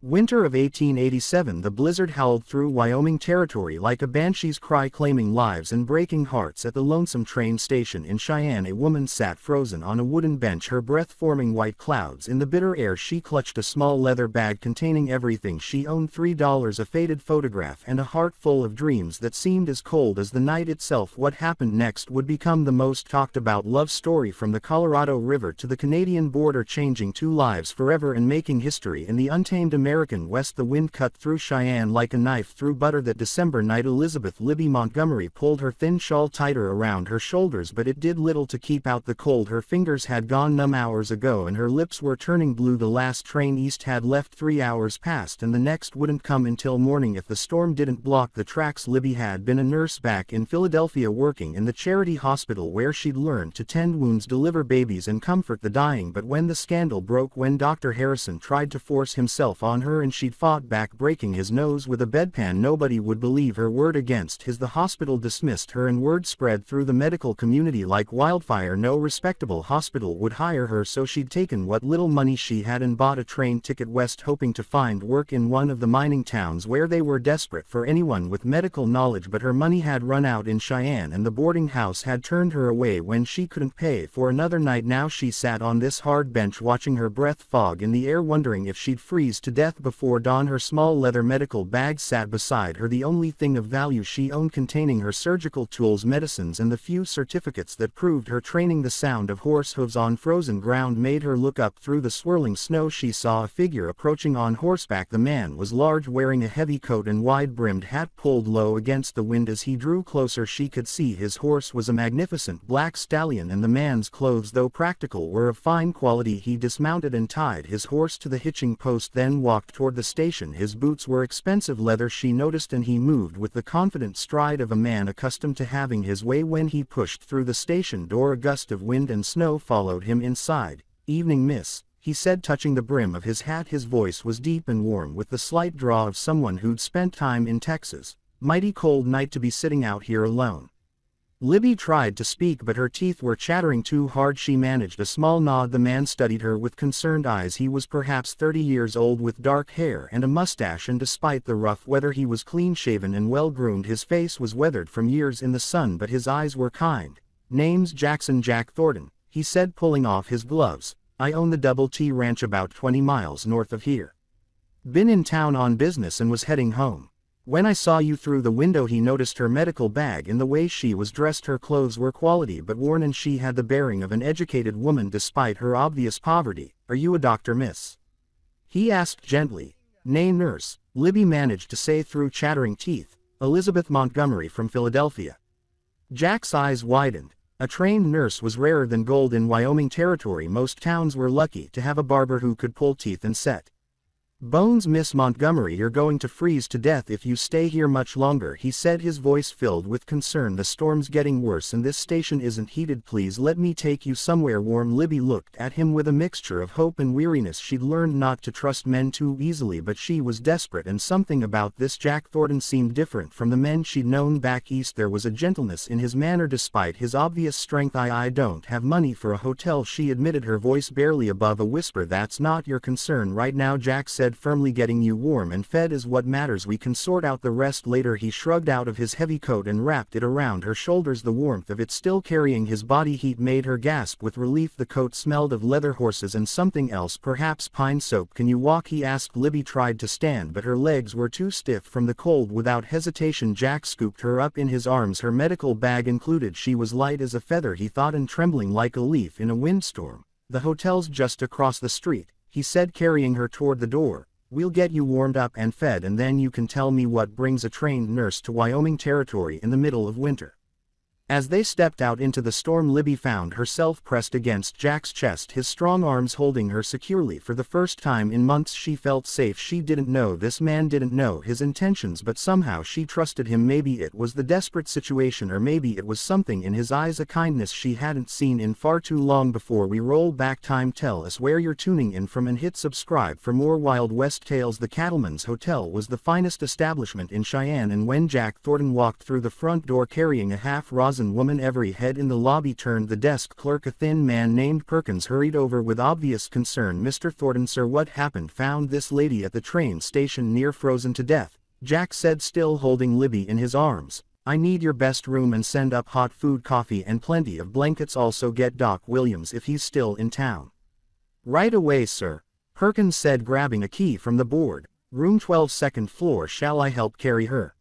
Winter of 1887. The blizzard howled through Wyoming territory like a banshee's cry, claiming lives and breaking hearts. At the lonesome train station in Cheyenne, a woman sat frozen on a wooden bench, her breath forming white clouds in the bitter air. She clutched a small leather bag containing everything she owned: $3, a faded photograph, and a heart full of dreams that seemed as cold as the night itself. What happened next would become the most talked about love story from the Colorado River to the Canadian border, changing two lives forever and making history in the untamed American West. The wind cut through Cheyenne like a knife through butter that December night. Elizabeth Libby Montgomery pulled her thin shawl tighter around her shoulders, but it did little to keep out the cold. Her fingers had gone numb hours ago and her lips were turning blue. The last train east had left 3 hours past and the next wouldn't come until morning if the storm didn't block the tracks. Libby had been a nurse back in Philadelphia, working in the charity hospital where she'd learned to tend wounds, deliver babies, and comfort the dying. But when the scandal broke, when Dr. Harrison tried to force himself on her and she'd fought back, breaking his nose with a bedpan, nobody would believe her word against his. The hospital dismissed her and word spread through the medical community like wildfire. No respectable hospital would hire her, so she'd taken what little money she had and bought a train ticket west, hoping to find work in one of the mining towns where they were desperate for anyone with medical knowledge. But her money had run out in Cheyenne and the boarding house had turned her away when she couldn't pay for another night. Now she sat on this hard bench, watching her breath fog in the air, wondering if she'd freeze to death before dawn. Her small leather medical bag sat beside her, the only thing of value she owned, containing her surgical tools, medicines, and the few certificates that proved her training. The sound of horse hooves on frozen ground made her look up through the swirling snow. She saw a figure approaching on horseback. The man was large, wearing a heavy coat and wide-brimmed hat pulled low against the wind. As he drew closer, she could see his horse was a magnificent black stallion, and the man's clothes, though practical, were of fine quality. He dismounted and tied his horse to the hitching post, then walked toward the station. His boots were expensive leather, she noticed, and he moved with the confident stride of a man accustomed to having his way. When he pushed through the station door, a gust of wind and snow followed him inside. "Evening, miss," he said, touching the brim of his hat. His voice was deep and warm, with the slight drawl of someone who'd spent time in Texas. "Mighty cold night to be sitting out here alone." Libby tried to speak, but her teeth were chattering too hard. She managed a small nod. The man studied her with concerned eyes. He was perhaps 30 years old, with dark hair and a mustache, and despite the rough weather he was clean-shaven and well-groomed. His face was weathered from years in the sun, but his eyes were kind. "Name's Jackson, Jack Thornton," he said, pulling off his gloves. "I own the Double T Ranch about 20 miles north of here. Been in town on business and was heading home. When I saw you through the window." He noticed her medical bag and the way she was dressed. Her clothes were quality but worn, and she had the bearing of an educated woman despite her obvious poverty. "Are you a doctor, miss?" he asked gently. "Nay, nurse," Libby managed to say through chattering teeth. "Elizabeth Montgomery from Philadelphia." Jack's eyes widened. A trained nurse was rarer than gold in Wyoming territory. Most towns were lucky to have a barber who could pull teeth and set bones. "Miss Montgomery, you're going to freeze to death if you stay here much longer," he said, his voice filled with concern. "The storm's getting worse and this station isn't heated. Please let me take you somewhere warm." Libby looked at him with a mixture of hope and weariness. She'd learned not to trust men too easily, but she was desperate, and something about this Jack Thornton seemed different from the men she'd known back east. There was a gentleness in his manner despite his obvious strength. I don't have money for a hotel," she admitted, her voice barely above a whisper. "That's not your concern right now," Jack said firmly. "Getting you warm and fed is what matters. We can sort out the rest later." He shrugged out of his heavy coat and wrapped it around her shoulders. The warmth of it still carrying his body heat made her gasp with relief. The coat smelled of leather, horses, and something else, perhaps pine soap. "Can you walk?" he asked. Libby tried to stand, but her legs were too stiff from the cold. Without hesitation, Jack scooped her up in his arms, her medical bag included. She was light as a feather, he thought, and trembling like a leaf in a windstorm. "The hotel's just across the street," he said, carrying her toward the door. "We'll get you warmed up and fed, and then you can tell me what brings a trained nurse to Wyoming territory in the middle of winter." As they stepped out into the storm, Libby found herself pressed against Jack's chest, his strong arms holding her securely. For the first time in months she felt safe. She didn't know this man, didn't know his intentions, but somehow she trusted him. Maybe it was the desperate situation, or maybe it was something in his eyes, a kindness she hadn't seen in far too long. Before we roll back time, tell us where you're tuning in from and hit subscribe for more Wild West tales. The Cattleman's Hotel was the finest establishment in Cheyenne, and when Jack Thornton walked through the front door carrying a half-rosin frozen woman. Every head in the lobby turned. The desk clerk, a thin man named Perkins, hurried over with obvious concern. "Mr. Thornton, sir, what happened?" "Found this lady at the train station near, frozen to death," Jack said, still holding Libby in his arms. "I need your best room and send up hot food, coffee and plenty of blankets. Also get Doc Williams if he's still in town." "Right away, sir," Perkins said, grabbing a key from the board. "Room 12, second floor. Shall I help carry her?"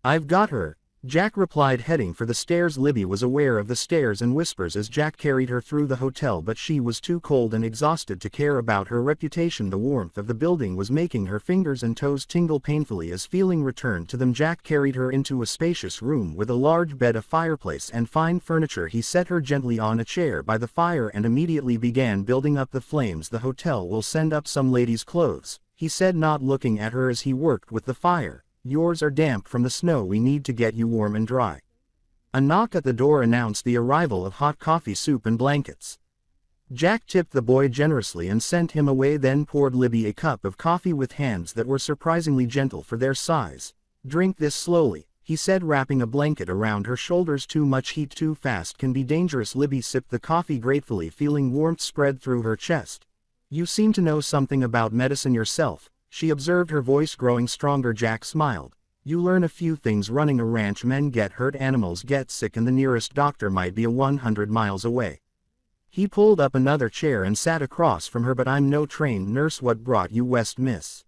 "I've got her," Jack replied, heading for the stairs. Libby was aware of the stairs and whispers as Jack carried her through the hotel, but she was too cold and exhausted to care about her reputation. The warmth of the building was making her fingers and toes tingle painfully. As feeling returned to them, Jack carried her into a spacious room with a large bed, a fireplace and fine furniture. He set her gently on a chair by the fire and immediately began building up the flames. "The hotel will send up some ladies' clothes," he said, not looking at her as he worked with the fire. "Yours are damp from the snow. We need to get you warm and dry." A knock at the door announced the arrival of hot coffee, soup and blankets. Jack tipped the boy generously and sent him away, then poured Libby a cup of coffee with hands that were surprisingly gentle for their size. "Drink this slowly," he said, wrapping a blanket around her shoulders. "Too much heat too fast can be dangerous." Libby sipped the coffee gratefully, feeling warmth spread through her chest. "You seem to know something about medicine yourself," she observed, her voice growing stronger. Jack smiled. "You learn a few things running a ranch. Men get hurt, animals get sick, and the nearest doctor might be 100 miles away." He pulled up another chair and sat across from her. "But I'm no trained nurse. What brought you west, Miss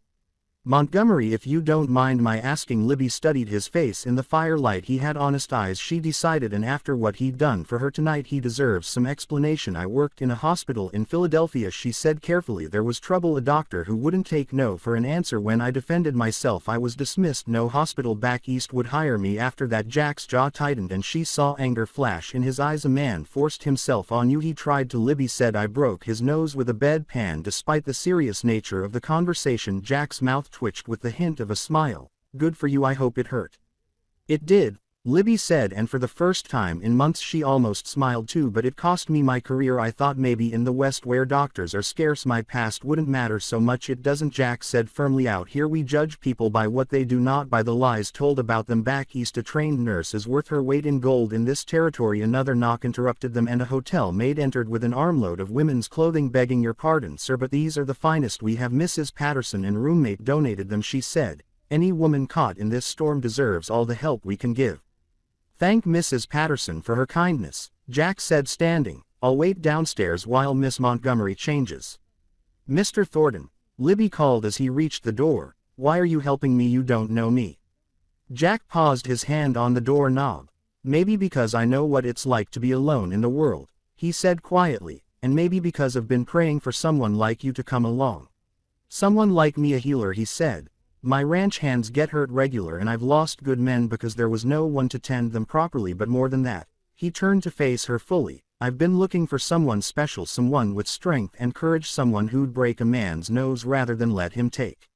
Montgomery, if you don't mind my asking?" Libby studied his face in the firelight. He had honest eyes, she decided, and after what he'd done for her tonight, he deserves some explanation. "I worked in a hospital in Philadelphia," she said carefully. "There was trouble, a doctor who wouldn't take no for an answer. When I defended myself, I was dismissed. No hospital back east would hire me after that." Jack's jaw tightened and she saw anger flash in his eyes. "A man forced himself on you?" he tried to. Libby said, "I broke his nose with a bedpan." Despite the serious nature of the conversation, Jack's mouth twitched with the hint of a smile. "Good for you. I hope it hurt." "It did," Libby said, and for the first time in months she almost smiled too. "But it cost me my career. I thought maybe in the West, where doctors are scarce, my past wouldn't matter so much." "It doesn't," Jack said firmly. "Out here we judge people by what they do, not by the lies told about them. Back east, a trained nurse is worth her weight in gold in this territory." Another knock interrupted them, and a hotel maid entered with an armload of women's clothing. "Begging your pardon, sir, but these are the finest we have. Mrs. Patterson and roommate donated them," she said. "Any woman caught in this storm deserves all the help we can give." "Thank Mrs. Patterson for her kindness," Jack said, standing. "I'll wait downstairs while Miss Montgomery changes." "Mr. Thornton," Libby called as he reached the door. "Why are you helping me? You don't know me." Jack paused, his hand on the door knob. "Maybe because I know what it's like to be alone in the world," he said quietly, "and maybe because I've been praying for someone like you to come along." "Someone like me, a healer," he said. "My ranch hands get hurt regular, and I've lost good men because there was no one to tend them properly. But more than that," he turned to face her fully, "I've been looking for someone special, someone with strength and courage, someone who'd break a man's nose rather than let him take."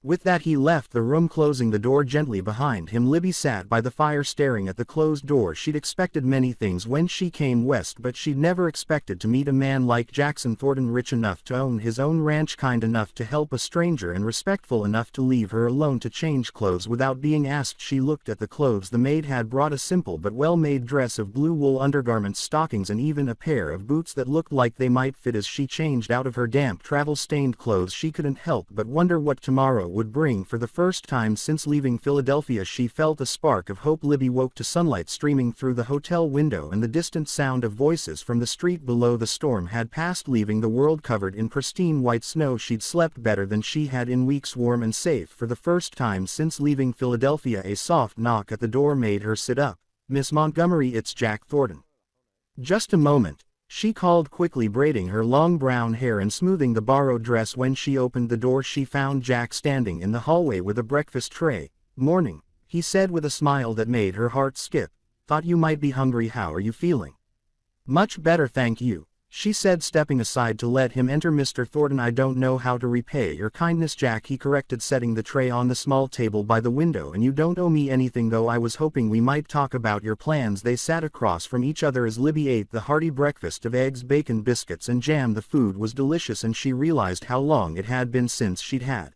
With that he left the room, closing the door gently behind him. Libby sat by the fire staring at the closed door. She'd expected many things when she came west, but she'd never expected to meet a man like Jackson Thornton, rich enough to own his own ranch, kind enough to help a stranger, and respectful enough to leave her alone to change clothes without being asked. She looked at the clothes the maid had brought, a simple but well-made dress of blue wool undergarments, stockings, and even a pair of boots that looked like they might fit. As she changed out of her damp, travel-stained clothes, she couldn't help but wonder what tomorrow would bring. For the first time since leaving Philadelphia, she felt a spark of hope. Libby woke to sunlight streaming through the hotel window and the distant sound of voices from the street below. The storm had passed, leaving the world covered in pristine white snow. She'd slept better than she had in weeks, warm and safe for the first time since leaving Philadelphia. A soft knock at the door made her sit up. "Miss Montgomery, it's Jack Thornton." "Just a moment," she called quickly, braiding her long brown hair and smoothing the borrowed dress. When she opened the door, she found Jack standing in the hallway with a breakfast tray. "Morning," he said with a smile that made her heart skip. "Thought you might be hungry. How are you feeling?" "Much better, thank you," she said, stepping aside to let him enter. "Mr. Thornton, I don't know how to repay your kindness." "Jack," he corrected, setting the tray on the small table by the window, "and you don't owe me anything, though I was hoping we might talk about your plans." They sat across from each other as Libby ate the hearty breakfast of eggs, bacon, biscuits, and jam. The food was delicious, and she realized how long it had been since she'd had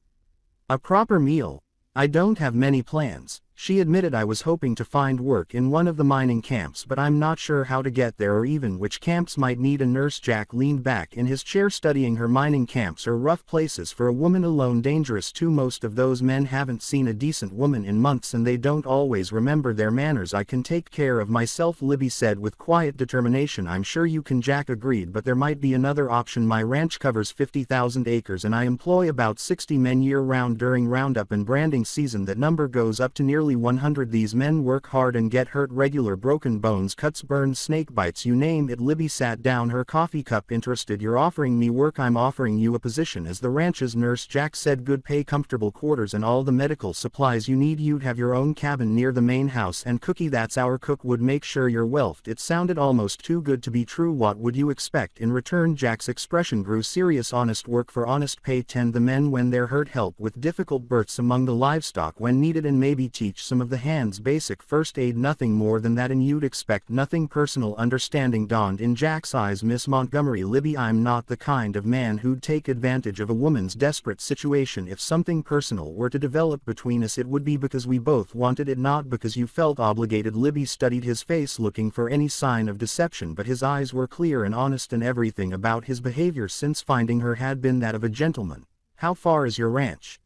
a proper meal. "I don't have many plans," She admitted, I was hoping to find work in one of the mining camps, but I'm not sure how to get there or even which camps might need a nurse. Jack leaned back in his chair studying her. Mining camps are rough places for a woman alone, dangerous too. Most of those men haven't seen a decent woman in months and they don't always remember their manners. I can take care of myself, Libby said with quiet determination. I'm sure you can, Jack agreed, but there might be another option. My ranch covers 50,000 acres and I employ about 60 men year-round during roundup and branding season. That number goes up to nearly 100. These men work hard and get hurt regular, broken bones, cuts, burns, snake bites, you name it. Libby sat down, her coffee cup. Interested? You're offering me work? I'm offering you a position as the ranch's nurse, Jack said. Good pay, comfortable quarters and all the medical supplies you need. You'd have your own cabin near the main house and Cookie, that's our cook, would make sure you're welfed. It sounded almost too good to be true. What would you expect in return? Jack's expression grew serious. Honest work for honest pay. Tend the men when they're hurt, help with difficult births among the livestock when needed, and maybe teach some of the hands basic first aid. Nothing more than that, and you'd expect nothing personal. Understanding dawned in Jack's eyes. Miss Montgomery, Libby, I'm not the kind of man who'd take advantage of a woman's desperate situation. If something personal were to develop between us, it would be because we both wanted it, not because you felt obligated. Libby studied his face, looking for any sign of deception, but his eyes were clear and honest, and everything about his behavior since finding her had been that of a gentleman. How far is your ranch?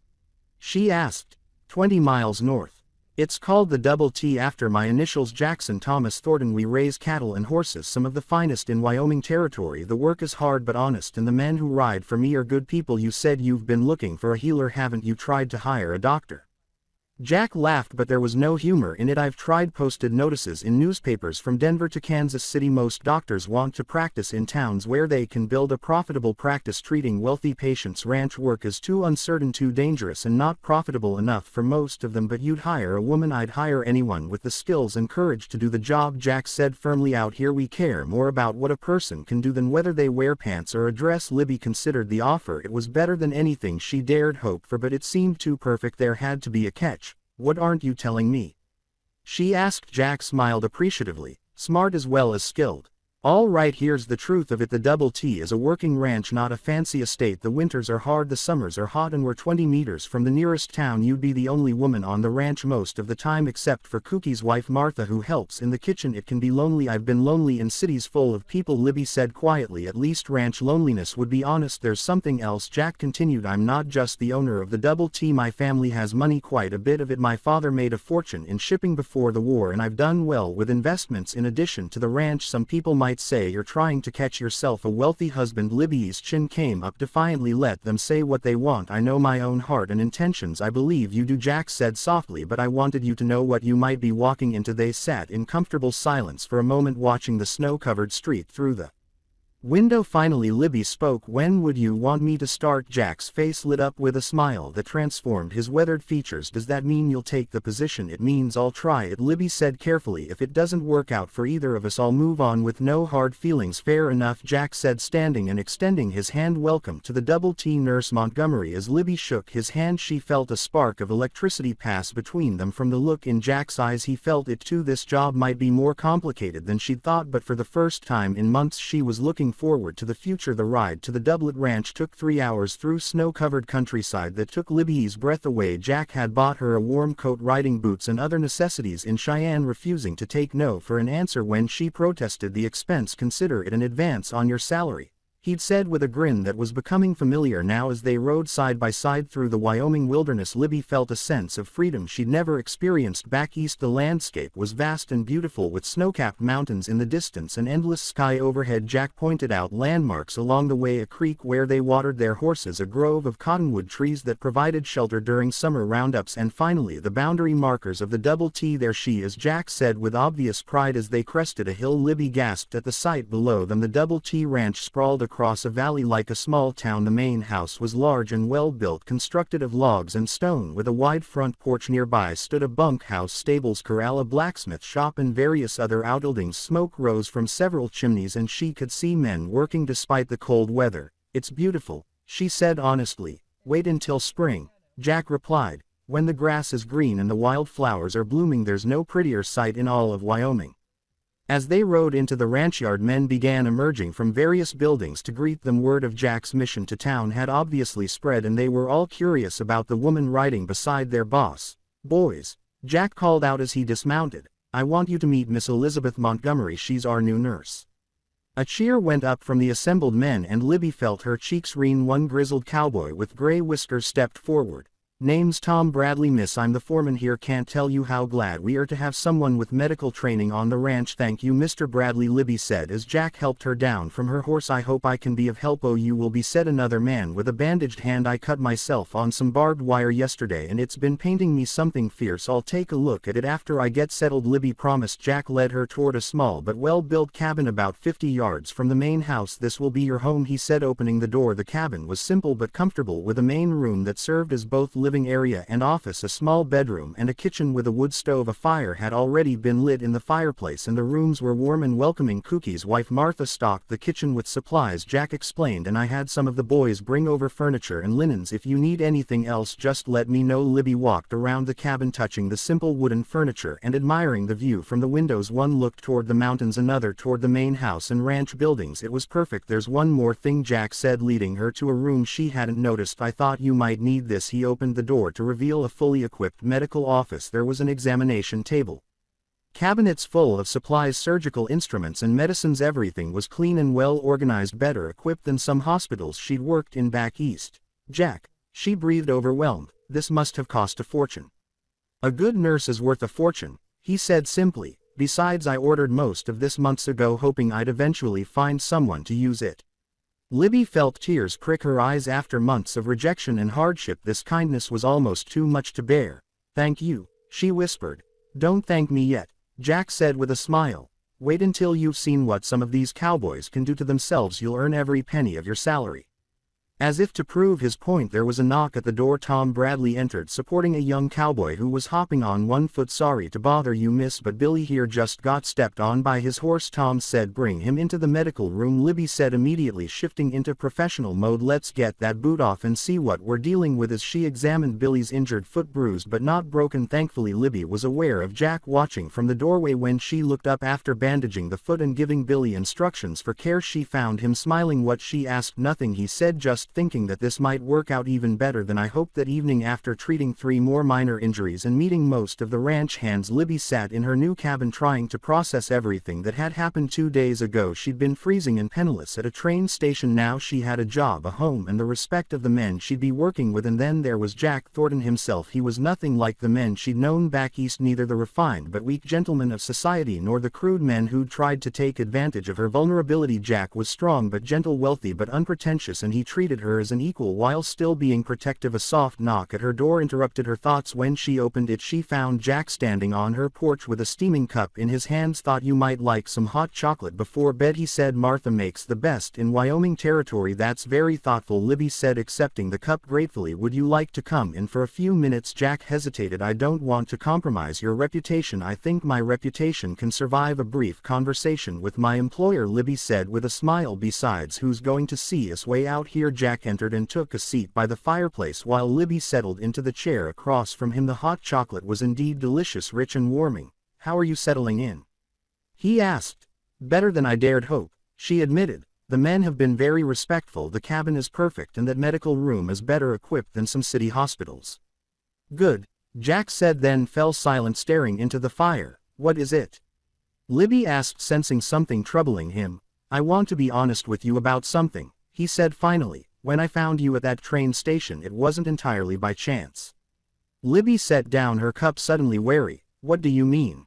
She asked. 20 miles north. It's called the Double T after my initials, Jackson Thomas Thornton. We raise cattle and horses, some of the finest in Wyoming territory. The work is hard but honest, and the men who ride for me are good people. You said you've been looking for a healer, haven't you? Tried to hire a doctor? Jack laughed, but there was no humor in it. I've tried. Posted notices in newspapers from Denver to Kansas City. Most doctors want to practice in towns where they can build a profitable practice treating wealthy patients. Ranch work is too uncertain, too dangerous, and not profitable enough for most of them. But you'd hire a woman? I'd hire anyone with the skills and courage to do the job, Jack said firmly. Out here we care more about what a person can do than whether they wear pants or a dress. Libby considered the offer. It was better than anything she dared hope for, but it seemed too perfect. There had to be a catch. What aren't you telling me? She asked. Jack smiled appreciatively. Smart as well as skilled. All right, here's the truth of it. The Double T is a working ranch, not a fancy estate. The winters are hard, the summers are hot, and we're 20 meters from the nearest town. You'd be the only woman on the ranch most of the time, except for Cookie's wife Martha, who helps in the kitchen. It can be lonely. I've been lonely in cities full of people, Libby said quietly. At least ranch loneliness would be honest. There's something else, Jack continued. I'm not just the owner of the Double T. My family has money, quite a bit of it. My father made a fortune in shipping before the war, and I've done well with investments in addition to the ranch. Some people might say you're trying to catch yourself a wealthy husband. Libby's chin came up defiantly. Let them say what they want. I know my own heart and intentions. I believe you do, Jack said softly, but I wanted you to know what you might be walking into. They sat in comfortable silence for a moment, watching the snow-covered street through the window. Finally Libby spoke. When would you want me to start? Jack's face lit up with a smile that transformed his weathered features. Does that mean you'll take the position? It means I'll try it, Libby said carefully. If it doesn't work out for either of us, I'll move on with no hard feelings. Fair enough, Jack said, standing and extending his hand. Welcome to the Double T, Nurse Montgomery. As Libby shook his hand, she felt a spark of electricity pass between them. From the look in Jack's eyes, he felt it too. This job might be more complicated than she'd thought, but for the first time in months she was looking forward to the future. The ride to the Doublet Ranch took 3 hours through snow-covered countryside that took Libby's breath away. Jack had bought her a warm coat, riding boots, and other necessities in Cheyenne, refusing to take no for an answer when she protested the expense. Consider it an advance on your salary, he'd said with a grin that was becoming familiar now. As they rode side by side through the Wyoming wilderness, Libby felt a sense of freedom she'd never experienced back east. The landscape was vast and beautiful, with snow-capped mountains in the distance and endless sky overhead. Jack pointed out landmarks along the way: a creek where they watered their horses, a grove of cottonwood trees that provided shelter during summer roundups, and finally the boundary markers of the Double T. There she is, Jack said with obvious pride as they crested a hill. Libby gasped at the sight below them. The Double T Ranch sprawled across a valley like a small town. The main house was large and well built, constructed of logs and stone, with a wide front porch. Nearby stood a bunkhouse, stables, corral, a blacksmith shop, and various other outbuildings. Smoke rose from several chimneys, and she could see men working despite the cold weather. It's beautiful, she said honestly. Wait until spring, Jack replied. When the grass is green and the wildflowers are blooming, there's no prettier sight in all of Wyoming. As they rode into the ranchyard, men began emerging from various buildings to greet them. Word of Jack's mission to town had obviously spread, and they were all curious about the woman riding beside their boss. Boys, Jack called out as he dismounted. "I want you to meet Miss Elizabeth Montgomery, she's our new nurse." A cheer went up from the assembled men and Libby felt her cheeks green. One grizzled cowboy with gray whiskers stepped forward. "Name's Tom Bradley, miss. I'm the foreman here. Can't tell you how glad we are to have someone with medical training on the ranch." "Thank you, Mr. Bradley," Libby said as Jack helped her down from her horse. "I hope I can be of help." "Oh, you will be," said another man with a bandaged hand. "I cut myself on some barbed wire yesterday and it's been painting me something fierce. I'll take a look at it after I get settled," Libby promised. Jack led her toward a small but well-built cabin about 50 yards from the main house. "This will be your home," he said, opening the door. The cabin was simple but comfortable, with a main room that served as both living area and office, a small bedroom and a kitchen with a wood stove. A fire had already been lit in the fireplace and the rooms were warm and welcoming. Cookie's wife Martha stocked the kitchen with supplies, Jack explained, "and I had some of the boys bring over furniture and linens. If you need anything else just let me know." Libby walked around the cabin, touching the simple wooden furniture and admiring the view from the windows. One looked toward the mountains, another toward the main house and ranch buildings. It was perfect. "There's one more thing," Jack said, leading her to a room she hadn't noticed. "I thought you might need this." He opened the door to reveal a fully equipped medical office. There was an examination table, cabinets full of supplies, surgical instruments and medicines. Everything was clean and well organized, better equipped than some hospitals she'd worked in back east. "Jack," she breathed, overwhelmed, "this must have cost a fortune." "A good nurse is worth a fortune," he said simply. "Besides, I ordered most of this months ago, hoping I'd eventually find someone to use it." Libby felt tears prick her eyes. After months of rejection and hardship, this kindness was almost too much to bear. "Thank you," she whispered. "Don't thank me yet," Jack said with a smile. "Wait until you've seen what some of these cowboys can do to themselves. You'll earn every penny of your salary." As if to prove his point, there was a knock at the door. Tom Bradley entered, supporting a young cowboy who was hopping on one foot. "Sorry to bother you, miss, but Billy here just got stepped on by his horse," Tom said. "Bring him into the medical room," Libby said, immediately shifting into professional mode. "Let's get that boot off and see what we're dealing with." As she examined Billy's injured foot, bruised but not broken thankfully, Libby was aware of Jack watching from the doorway. When she looked up after bandaging the foot and giving Billy instructions for care, she found him smiling. "What?" she asked. "Nothing," he said, "just thinking that this might work out even better than I hoped." That evening, after treating 3 more minor injuries and meeting most of the ranch hands, Libby sat in her new cabin trying to process everything that had happened 2 days ago. She'd been freezing and penniless at a train station. Now she had a job, a home and the respect of the men she'd be working with. And then there was Jack Thornton himself. He was nothing like the men she'd known back east, neither the refined but weak gentlemen of society nor the crude men who'd tried to take advantage of her vulnerability. Jack was strong but gentle, wealthy but unpretentious, and he treated her as an equal while still being protective. A soft knock at her door interrupted her thoughts. When she opened it, she found Jack standing on her porch with a steaming cup in his hands. "Thought you might like some hot chocolate before bed," he said. "Martha makes the best in Wyoming territory." "That's very thoughtful," Libby said, accepting the cup gratefully. "Would you like to come in for a few minutes?" Jack hesitated. "I don't want to compromise your reputation. I think my reputation can survive a brief conversation with my employer," Libby said with a smile. "Besides, who's going to see us way out here?" Jack entered and took a seat by the fireplace while Libby settled into the chair across from him. The hot chocolate was indeed delicious, rich and warming. "How are you settling in?" he asked. "Better than I dared hope," she admitted. "The men have been very respectful, the cabin is perfect, and that medical room is better equipped than some city hospitals." "Good," Jack said, then fell silent, staring into the fire. "What is it?" Libby asked, sensing something troubling him. "I want to be honest with you about something," he said finally. "When I found you at that train station, it wasn't entirely by chance." Libby set down her cup, suddenly wary. "What do you mean?"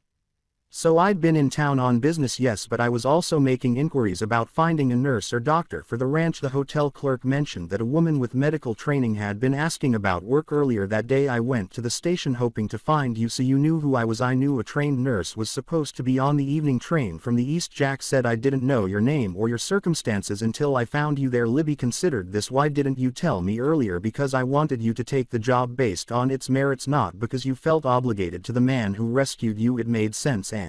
"So I'd been in town on business, yes, but I was also making inquiries about finding a nurse or doctor for the ranch. The hotel clerk mentioned that a woman with medical training had been asking about work earlier that day. I went to the station hoping to find you." "So you knew who I was?" "I knew a trained nurse was supposed to be on the evening train from the east," Jack said. "I didn't know your name or your circumstances until I found you there." Libby considered this. "Why didn't you tell me earlier?" "Because I wanted you to take the job based on its merits, not because you felt obligated to the man who rescued you." "It made sense." And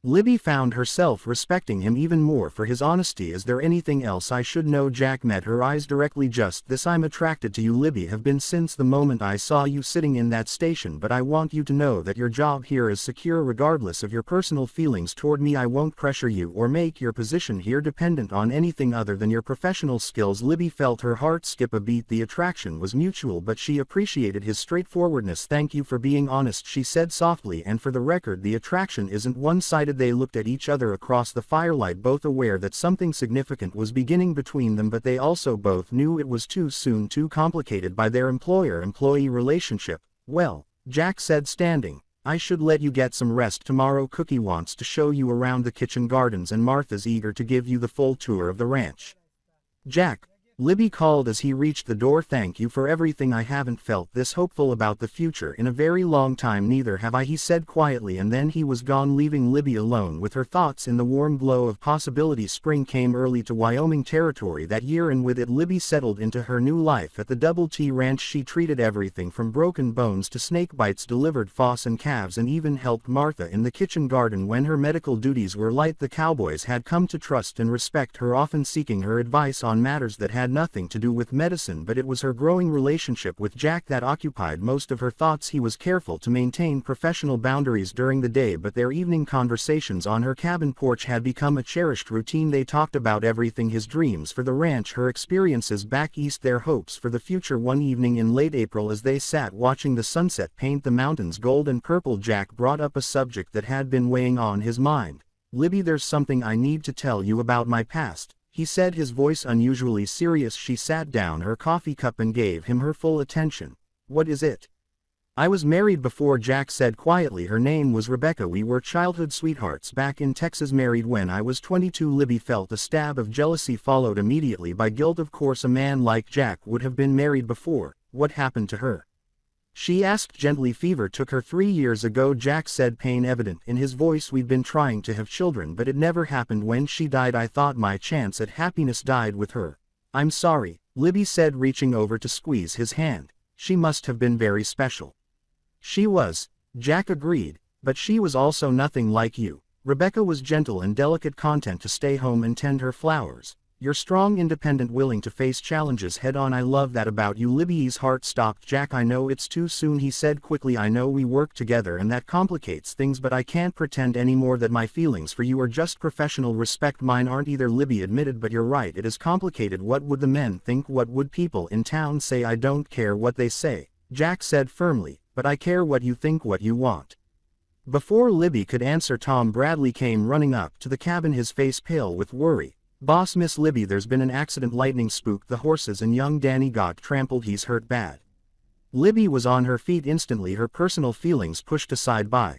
Libby found herself respecting him even more for his honesty. Is there anything else I should know? Jack met her eyes directly. Just this. I'm attracted to you, Libby. Have been since the moment I saw you sitting in that station, but I want you to know that your job here is secure regardless of your personal feelings toward me. I won't pressure you or make your position here dependent on anything other than your professional skills. Libby felt her heart skip a beat. The attraction was mutual, but she appreciated his straightforwardness. Thank you for being honest, she said softly, and for the record, the attraction isn't one-sided. They looked at each other across the firelight, both aware that something significant was beginning between them, but they also both knew it was too soon, too complicated by their employer-employee relationship. Well, Jack said, standing, I should let you get some rest tomorrow. Cookie wants to show you around the kitchen gardens and Martha's eager to give you the full tour of the ranch. Jack, Libby called as he reached the door. Thank you for everything. I haven't felt this hopeful about the future in a very long time. Neither have I, he said quietly, and then he was gone, leaving Libby alone with her thoughts in the warm glow of possibility. Spring came early to Wyoming territory that year, and with it Libby settled into her new life at the Double T Ranch. She treated everything from broken bones to snake bites, delivered Foss and calves, and even helped Martha in the kitchen garden when her medical duties were light. The Cowboys had come to trust and respect her, often seeking her advice on matters that had nothing to do with medicine, but it was her growing relationship with Jack that occupied most of her thoughts. He was careful to maintain professional boundaries during the day, but their evening conversations on her cabin porch had become a cherished routine. They talked about everything: his dreams for the ranch, her experiences back east, their hopes for the future. One evening in late April, as they sat watching the sunset paint the mountains gold and purple, Jack brought up a subject that had been weighing on his mind. Libby, there's something I need to tell you about my past, he said, his voice unusually serious. She sat down, her coffee cup, and gave him her full attention. What is it? I was married before, Jack said quietly. Her name was Rebecca. We were childhood sweethearts back in Texas. Married when I was 22. Libby felt a stab of jealousy, followed immediately by guilt. Of course, a man like Jack would have been married before. What happened to her? She asked gently. Fever took her 3 years ago, Jack said, pain evident in his voice. We'd been trying to have children, but it never happened. When she died, I thought my chance at happiness died with her. I'm sorry, Libby said, reaching over to squeeze his hand. She must have been very special. She was, Jack agreed, but she was also nothing like you. Rebecca was gentle and delicate, content to stay home and tend her flowers. You're strong, independent, willing to face challenges head on. I love that about you. Libby's heart stopped. Jack, I know it's too soon, he said quickly. I know we work together and that complicates things, but I can't pretend anymore that my feelings for you are just professional respect. Mine aren't either, Libby admitted, but you're right, it is complicated. What would the men think? What would people in town say? I don't care what they say, Jack said firmly, but I care what you think, what you want. Before Libby could answer, Tom Bradley came running up to the cabin, his face pale with worry. Boss, Miss Libby, there's been an accident. Lightning spooked the horses and young Danny got trampled. He's hurt bad. Libby was on her feet instantly, her personal feelings pushed aside by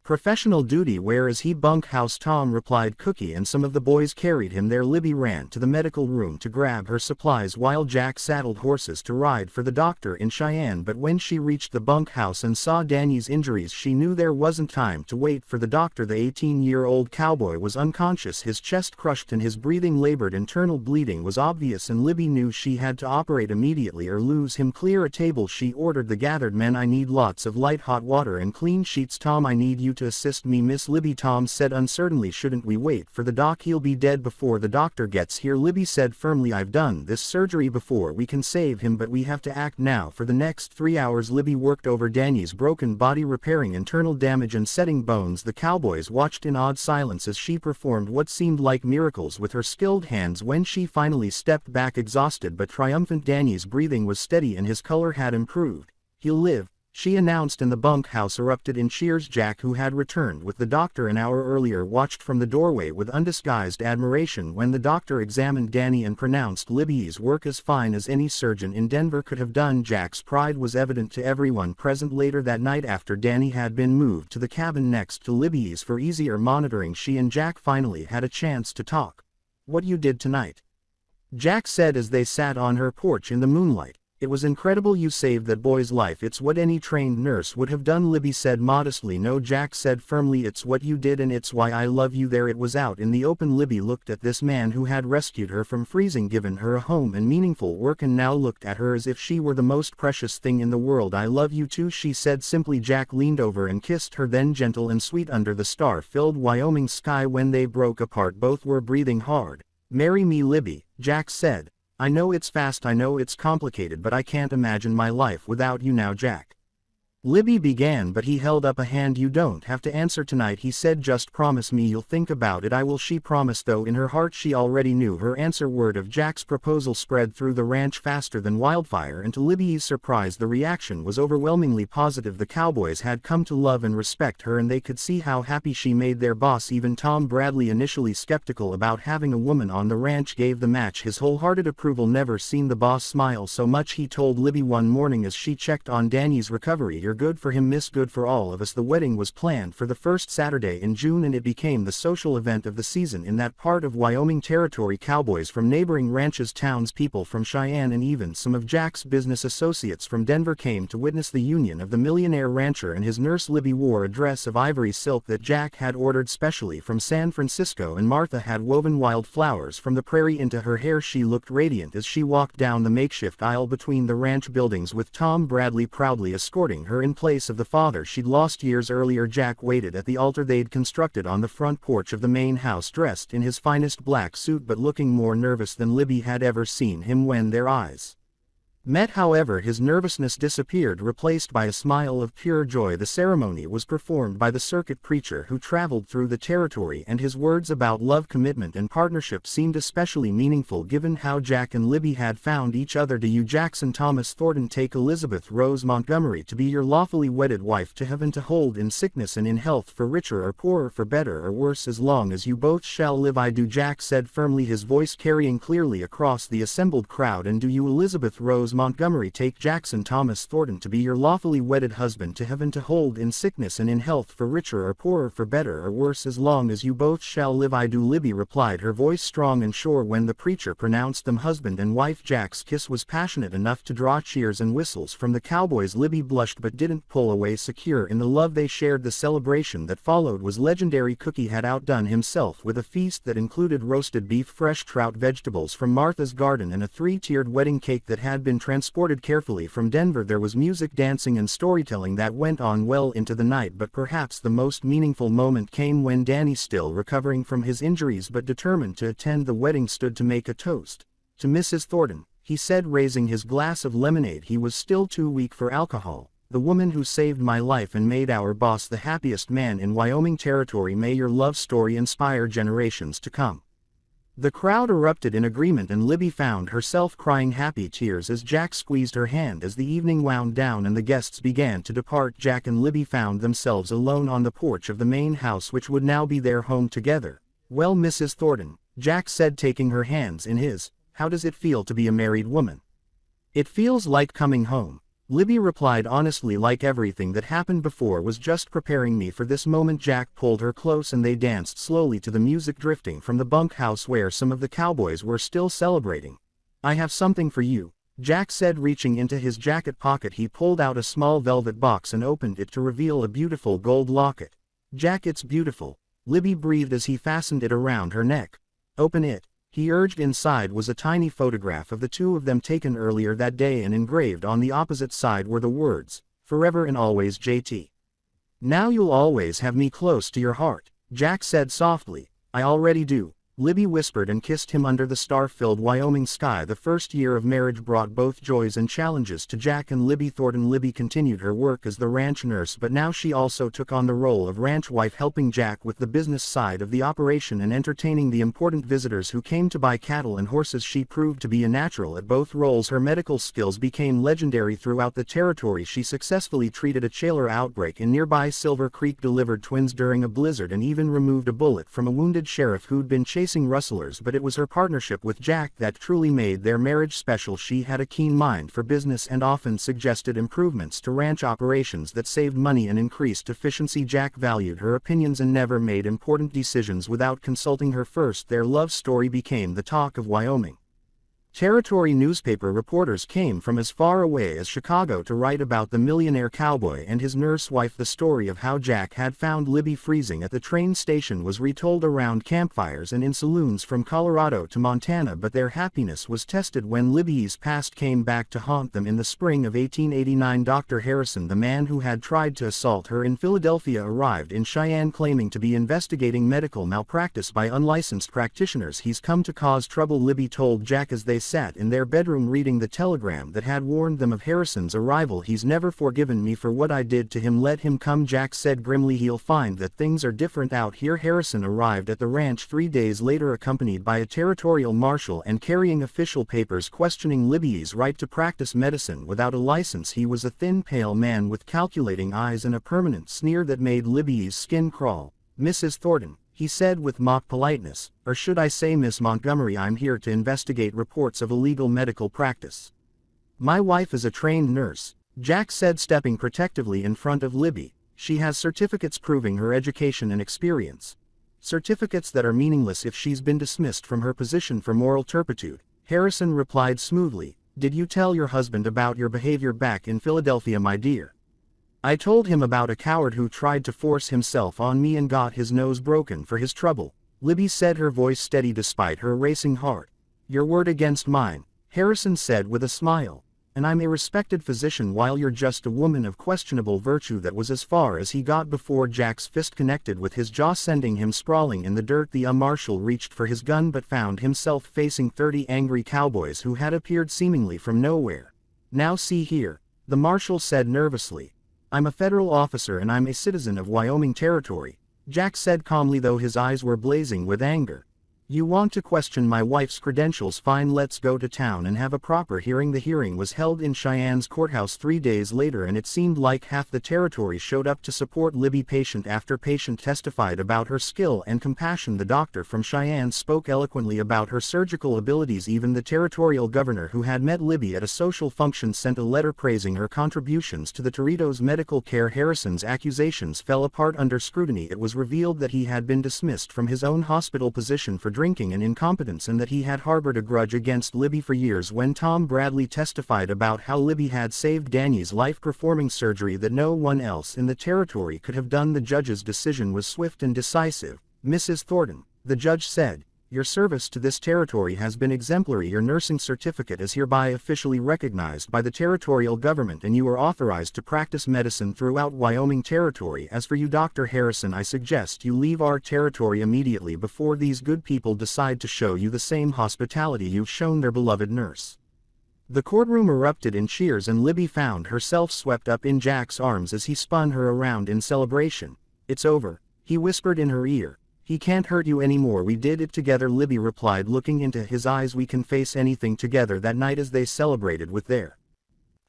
professional duty. Where is he? Bunkhouse, Tom replied. Cookie and some of the boys carried him there. Libby ran to the medical room to grab her supplies while Jack saddled horses to ride for the doctor in Cheyenne, but when she reached the bunkhouse and saw Danny's injuries, she knew there wasn't time to wait for the doctor. The 18-year-old cowboy was unconscious, his chest crushed and his breathing labored. Internal bleeding was obvious, and Libby knew she had to operate immediately or lose him. Clear a table, she ordered the gathered men. I need lots of light hot water and clean sheets. Tom, I need you to assist me, Miss Libby, Tom said uncertainly. Shouldn't we wait for the doc? He'll be dead before the doctor gets here, Libby said firmly. I've done this surgery before. We can save him, but we have to act now. For the next 3 hours Libby worked over Danny's broken body, repairing internal damage and setting bones. The cowboys watched in awed silence as she performed what seemed like miracles with her skilled hands. When she finally stepped back, exhausted but triumphant, Danny's breathing was steady and his color had improved. He'll live, she announced, and the bunkhouse erupted in cheers. Jack, who had returned with the doctor an hour earlier, watched from the doorway with undisguised admiration when the doctor examined Danny and pronounced Libby's work as fine as any surgeon in Denver could have done. Jack's pride was evident to everyone present. Later that night, after Danny had been moved to the cabin next to Libby's for easier monitoring, she and Jack finally had a chance to talk. What you did tonight? Jack said as they sat on her porch in the moonlight. It was incredible you saved that boy's life. It's what any trained nurse would have done, Libby said modestly. No, Jack said firmly, it's what you did and it's why I love you. There it was out in the open. Libby looked at this man who had rescued her from freezing, given her a home and meaningful work, and now looked at her as if she were the most precious thing in the world. I love you too, she said simply. Jack leaned over and kissed her, then gentle and sweet under the star-filled Wyoming sky. When they broke apart, both were breathing hard. Marry me, Libby, Jack said. I know it's fast, I know it's complicated, but I can't imagine my life without you now, Jack. Libby began, but he held up a hand. You don't have to answer tonight, he said. Just promise me you'll think about it. I will, she promised, though in her heart she already knew her answer. Word of Jack's proposal spread through the ranch faster than wildfire, and to Libby's surprise the reaction was overwhelmingly positive. The Cowboys had come to love and respect her, and they could see how happy she made their boss. Even Tom Bradley, initially skeptical about having a woman on the ranch, gave the match his wholehearted approval. Never seen the boss smile so much, he told Libby one morning as she checked on Danny's recovery. You're good for him, miss, good for all of us. The wedding was planned for the first Saturday in June, and it became the social event of the season in that part of Wyoming territory. Cowboys from neighboring ranches, townspeople from Cheyenne, and even some of Jack's business associates from Denver came to witness the union of the millionaire rancher and his nurse. Libby wore a dress of ivory silk that Jack had ordered specially from San Francisco, and Martha had woven wildflowers from the prairie into her hair. She looked radiant as she walked down the makeshift aisle between the ranch buildings, with Tom Bradley proudly escorting her in place of the father she'd lost years earlier. Jack waited at the altar they'd constructed on the front porch of the main house, dressed in his finest black suit but looking more nervous than Libby had ever seen him. When their eyes met, however, his nervousness disappeared, replaced by a smile of pure joy. The ceremony was performed by the circuit preacher who traveled through the territory, and his words about love, commitment, and partnership seemed especially meaningful given how Jack and Libby had found each other. Do you, Jackson Thomas Thornton, take Elizabeth Rose Montgomery to be your lawfully wedded wife, to have and to hold, in sickness and in health, for richer or poorer, for better or worse, as long as you both shall live? I do, Jack said firmly, his voice carrying clearly across the assembled crowd. And do you, Elizabeth Rose Montgomery, take Jackson Thomas Thornton to be your lawfully wedded husband, to have and to hold, in sickness and in health, for richer or poorer, for better or worse, as long as you both shall live? I do, Libby replied, her voice strong and sure. When the preacher pronounced them husband and wife, Jack's kiss was passionate enough to draw cheers and whistles from the Cowboys. Libby blushed but didn't pull away, secure in the love they shared. The celebration that followed was legendary. Cookie had outdone himself with a feast that included roasted beef, fresh trout, vegetables from Martha's garden, and a three-tiered wedding cake that had been transported carefully from Denver. There was music, dancing, and storytelling that went on well into the night, but perhaps the most meaningful moment came when Danny, still recovering from his injuries but determined to attend the wedding, stood to make a toast. To Mrs. Thornton, he said, raising his glass of lemonade. He was still too weak for alcohol. The woman who saved my life and made our boss the happiest man in Wyoming territory. May your love story inspire generations to come. The crowd erupted in agreement, and Libby found herself crying happy tears as Jack squeezed her hand. As the evening wound down and the guests began to depart, Jack and Libby found themselves alone on the porch of the main house, which would now be their home together. Well, Mrs. Thornton, Jack said, taking her hands in his, how does it feel to be a married woman? It feels like coming home, Libby replied honestly, like everything that happened before was just preparing me for this moment. Jack pulled her close and they danced slowly to the music drifting from the bunkhouse where some of the Cowboys were still celebrating. I have something for you, Jack said, reaching into his jacket pocket. He pulled out a small velvet box and opened it to reveal a beautiful gold locket. Jack, it's beautiful, Libby breathed as he fastened it around her neck. Open it, he urged. Inside was a tiny photograph of the two of them taken earlier that day, and engraved on the opposite side were the words, "Forever and always, JT. Now you'll always have me close to your heart," Jack said softly. I already do, Libby whispered and kissed him under the star-filled Wyoming sky. The first year of marriage brought both joys and challenges to Jack and Libby Thornton. Libby continued her work as the ranch nurse, but now she also took on the role of ranch wife, helping Jack with the business side of the operation and entertaining the important visitors who came to buy cattle and horses. She proved to be a natural at both roles. Her medical skills became legendary throughout the territory. She successfully treated a chailer outbreak in nearby Silver Creek, delivered twins during a blizzard, and even removed a bullet from a wounded sheriff who'd been chasing rustlers. But it was her partnership with Jack that truly made their marriage special. She had a keen mind for business and often suggested improvements to ranch operations that saved money and increased efficiency. Jack valued her opinions and never made important decisions without consulting her first. Their love story became the talk of Wyoming Territory newspaper reporters came from as far away as Chicago to write about the millionaire cowboy and his nurse wife. The story of how Jack had found Libby freezing at the train station was retold around campfires and in saloons from Colorado to Montana, but their happiness was tested when Libby's past came back to haunt them in the spring of 1889. Dr. Harrison, the man who had tried to assault her in Philadelphia, arrived in Cheyenne claiming to be investigating medical malpractice by unlicensed practitioners. "He's come to cause trouble," Libby told Jack as they sat in their bedroom reading the telegram that had warned them of Harrison's arrival. "He's never forgiven me for what I did to him. Let him come," Jack said grimly. "He'll find that things are different out here." Harrison arrived at the ranch 3 days later, accompanied by a territorial marshal and carrying official papers questioning Libby's right to practice medicine without a license. He was a thin, pale man with calculating eyes and a permanent sneer that made Libby's skin crawl. "Mrs. Thornton," he said with mock politeness, "or should I say Miss Montgomery, I'm here to investigate reports of illegal medical practice." "My wife is a trained nurse," Jack said, stepping protectively in front of Libby. "She has certificates proving her education and experience. Certificates that are meaningless if she's been dismissed from her position for moral turpitude." Harrison replied smoothly, "Did you tell your husband about your behavior back in Philadelphia, my dear?" "I told him about a coward who tried to force himself on me and got his nose broken for his trouble," Libby said, her voice steady despite her racing heart. "Your word against mine," Harrison said with a smile. "And I'm a respected physician while you're just a woman of questionable virtue." That was as far as he got before Jack's fist connected with his jaw, sending him sprawling in the dirt. The marshal reached for his gun but found himself facing 30 angry cowboys who had appeared seemingly from nowhere. "Now see here," the marshal said nervously. "I'm a federal officer and I'm a citizen of Wyoming Territory," Jack said calmly, though his eyes were blazing with anger. "You want to question my wife's credentials? Fine, let's go to town and have a proper hearing." The hearing was held in Cheyenne's courthouse 3 days later, and it seemed like half the territory showed up to support Libby. Patient after patient testified about her skill and compassion. The doctor from Cheyenne spoke eloquently about her surgical abilities. Even the territorial governor, who had met Libby at a social function, sent a letter praising her contributions to the Torito's medical care. Harrison's accusations fell apart under scrutiny. It was revealed that he had been dismissed from his own hospital position for drinking and incompetence, and that he had harbored a grudge against Libby for years. When Tom Bradley testified about how Libby had saved Danny's life performing surgery that no one else in the territory could have done, the judge's decision was swift and decisive. "Mrs. Thornton," the judge said, "your service to this territory has been exemplary. Your nursing certificate is hereby officially recognized by the territorial government and you are authorized to practice medicine throughout Wyoming Territory. As for you, Dr. Harrison, I suggest you leave our territory immediately before these good people decide to show you the same hospitality you've shown their beloved nurse." The courtroom erupted in cheers and Libby found herself swept up in Jack's arms as he spun her around in celebration. "It's over," he whispered in her ear. "He can't hurt you anymore. We did it together," Libby replied, looking into his eyes. "We can face anything together." That night, as they celebrated with their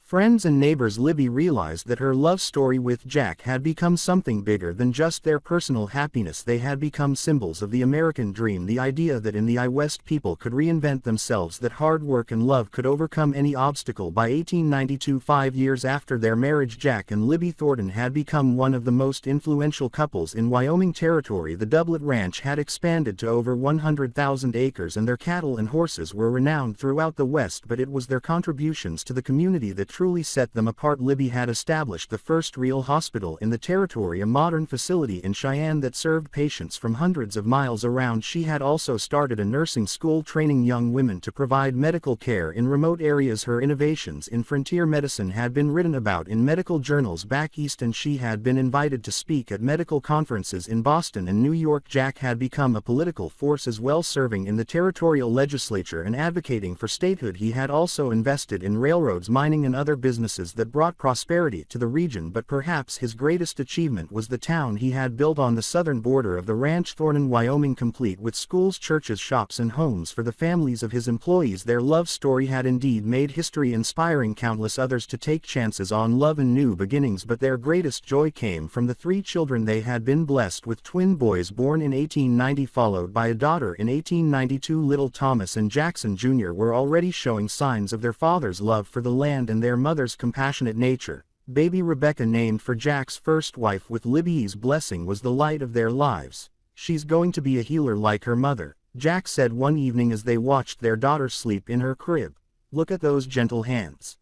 friends and neighbors, Libby realized that her love story with Jack had become something bigger than just their personal happiness. They had become symbols of the American dream, the idea that in the West people could reinvent themselves, that hard work and love could overcome any obstacle. By 1892, 5 years after their marriage, Jack and Libby Thornton had become one of the most influential couples in Wyoming Territory. The Doublet Ranch had expanded to over 100,000 acres and their cattle and horses were renowned throughout the West, but it was their contributions to the community that truly set them apart. Libby had established the first real hospital in the territory, a modern facility in Cheyenne that served patients from hundreds of miles around. She had also started a nursing school training young women to provide medical care in remote areas. Her innovations in frontier medicine had been written about in medical journals back east, and she had been invited to speak at medical conferences in Boston and New York. Jack had become a political force as well, serving in the territorial legislature and advocating for statehood. He had also invested in railroads, mining, and other businesses that brought prosperity to the region, but perhaps his greatest achievement was the town he had built on the southern border of the ranch, Thornton, Wyoming, complete with schools, churches, shops, and homes for the families of his employees. Their love story had indeed made history, inspiring countless others to take chances on love and new beginnings, but their greatest joy came from the 3 children they had been blessed with: twin boys born in 1890 followed by a daughter in 1892. Little Thomas and Jackson Jr. were already showing signs of their father's love for the land and their mother's compassionate nature. Baby Rebecca, named for Jack's first wife with Libby's blessing, was the light of their lives. "She's going to be a healer like her mother," Jack said one evening as they watched their daughter sleep in her crib. "Look at those gentle hands."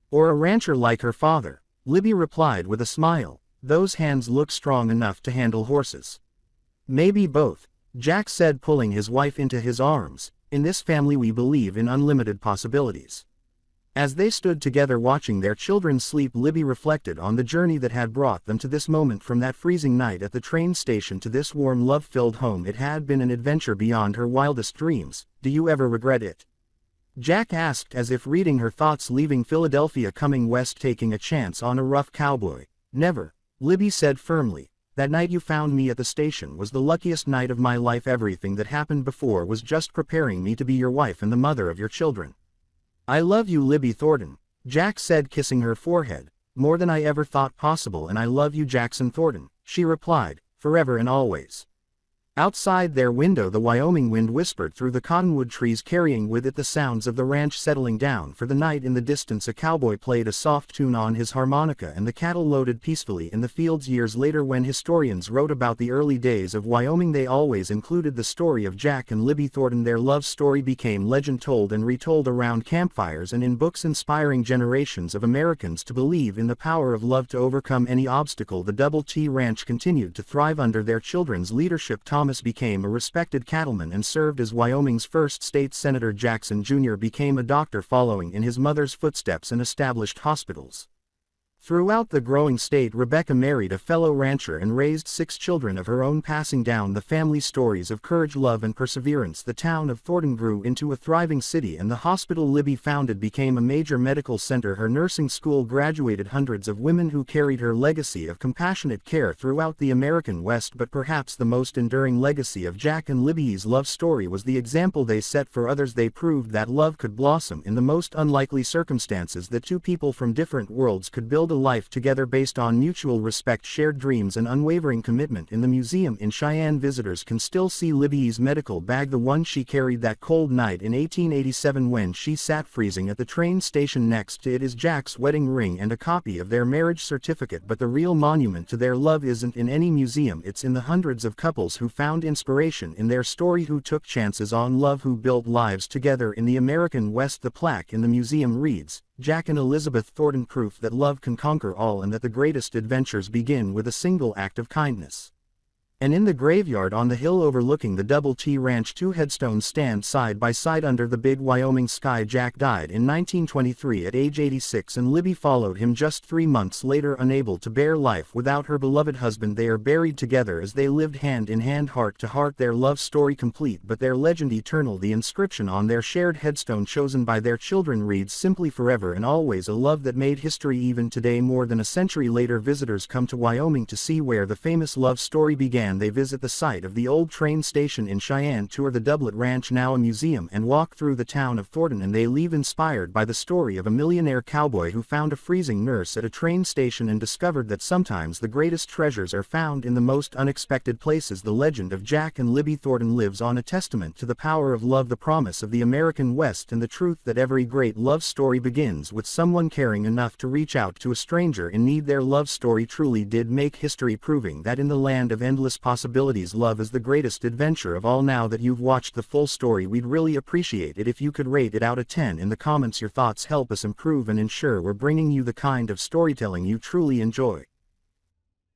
"Or a rancher like her father," Libby replied with a smile. "Those hands look strong enough to handle horses." "Maybe both," Jack said, pulling his wife into his arms. "In this family we believe in unlimited possibilities." As they stood together watching their children sleep, Libby reflected on the journey that had brought them to this moment. From that freezing night at the train station to this warm, love-filled home, it had been an adventure beyond her wildest dreams. "Do you ever regret it?" Jack asked, as if reading her thoughts. "Leaving Philadelphia, coming west, taking a chance on a rough cowboy? Never," Libby said firmly. "That night you found me at the station was the luckiest night of my life. Everything that happened before was just preparing me to be your wife and the mother of your children." "I love you, Libby Thornton," Jack said, kissing her forehead. "More than I ever thought possible." "And I love you, Jackson Thornton," she replied, "forever and always." Outside their window, the Wyoming wind whispered through the cottonwood trees, carrying with it the sounds of the ranch settling down for the night. In the distance, a cowboy played a soft tune on his harmonica, and the cattle loaded peacefully in the fields. Years later, when historians wrote about the early days of Wyoming, they always included the story of Jack and Libby Thornton. Their love story became legend, told and retold around campfires and in books, inspiring generations of Americans to believe in the power of love to overcome any obstacle. The Double T Ranch continued to thrive under their children's leadership. Thomas became a respected cattleman and served as Wyoming's first state senator. Jackson Jr. became a doctor, following in his mother's footsteps, and established hospitals throughout the growing state. Rebecca married a fellow rancher and raised 6 children of her own, passing down the family stories of courage, love, and perseverance. The town of Thornton grew into a thriving city, and the hospital Libby founded became a major medical center. Her nursing school graduated hundreds of women who carried her legacy of compassionate care throughout the American West. But perhaps the most enduring legacy of Jack and Libby's love story was the example they set for others. They proved that love could blossom in the most unlikely circumstances, that two people from different worlds could build a life together based on mutual respect, shared dreams, and unwavering commitment. In the museum in Cheyenne, visitors can still see Libby's medical bag, the one she carried that cold night in 1887 when she sat freezing at the train station. Next to it is Jack's wedding ring and a copy of their marriage certificate. But the real monument to their love isn't in any museum, it's in the hundreds of couples who found inspiration in their story, who took chances on love, who built lives together in the American West. The plaque in the museum reads, "Jack and Elizabeth Thornton, proof that love can conquer all and that the greatest adventures begin with a single act of kindness." And in the graveyard on the hill overlooking the Double T Ranch, 2 headstones stand side by side under the big Wyoming sky. Jack died in 1923 at age 86, and Libby followed him just 3 months later, unable to bear life without her beloved husband. They are buried together as they lived hand in hand, heart to heart, their love story complete but their legend eternal. The inscription on their shared headstone, chosen by their children, reads simply, "Forever and always, a love that made history." Even today, more than a century later, visitors come to Wyoming to see where the famous love story began. They visit the site of the old train station in Cheyenne, tour the Doublet Ranch, now a museum, and walk through the town of Thornton, and they leave inspired by the story of a millionaire cowboy who found a freezing nurse at a train station and discovered that sometimes the greatest treasures are found in the most unexpected places. The legend of Jack and Libby Thornton lives on, a testament to the power of love, the promise of the American West, and the truth that every great love story begins with someone caring enough to reach out to a stranger in need. Their love story truly did make history, proving that in the land of endless possibilities, love is the greatest adventure of all. Now that you've watched the full story, we'd really appreciate it if you could rate it out of 10 in the comments. Your thoughts help us improve and ensure we're bringing you the kind of storytelling you truly enjoy.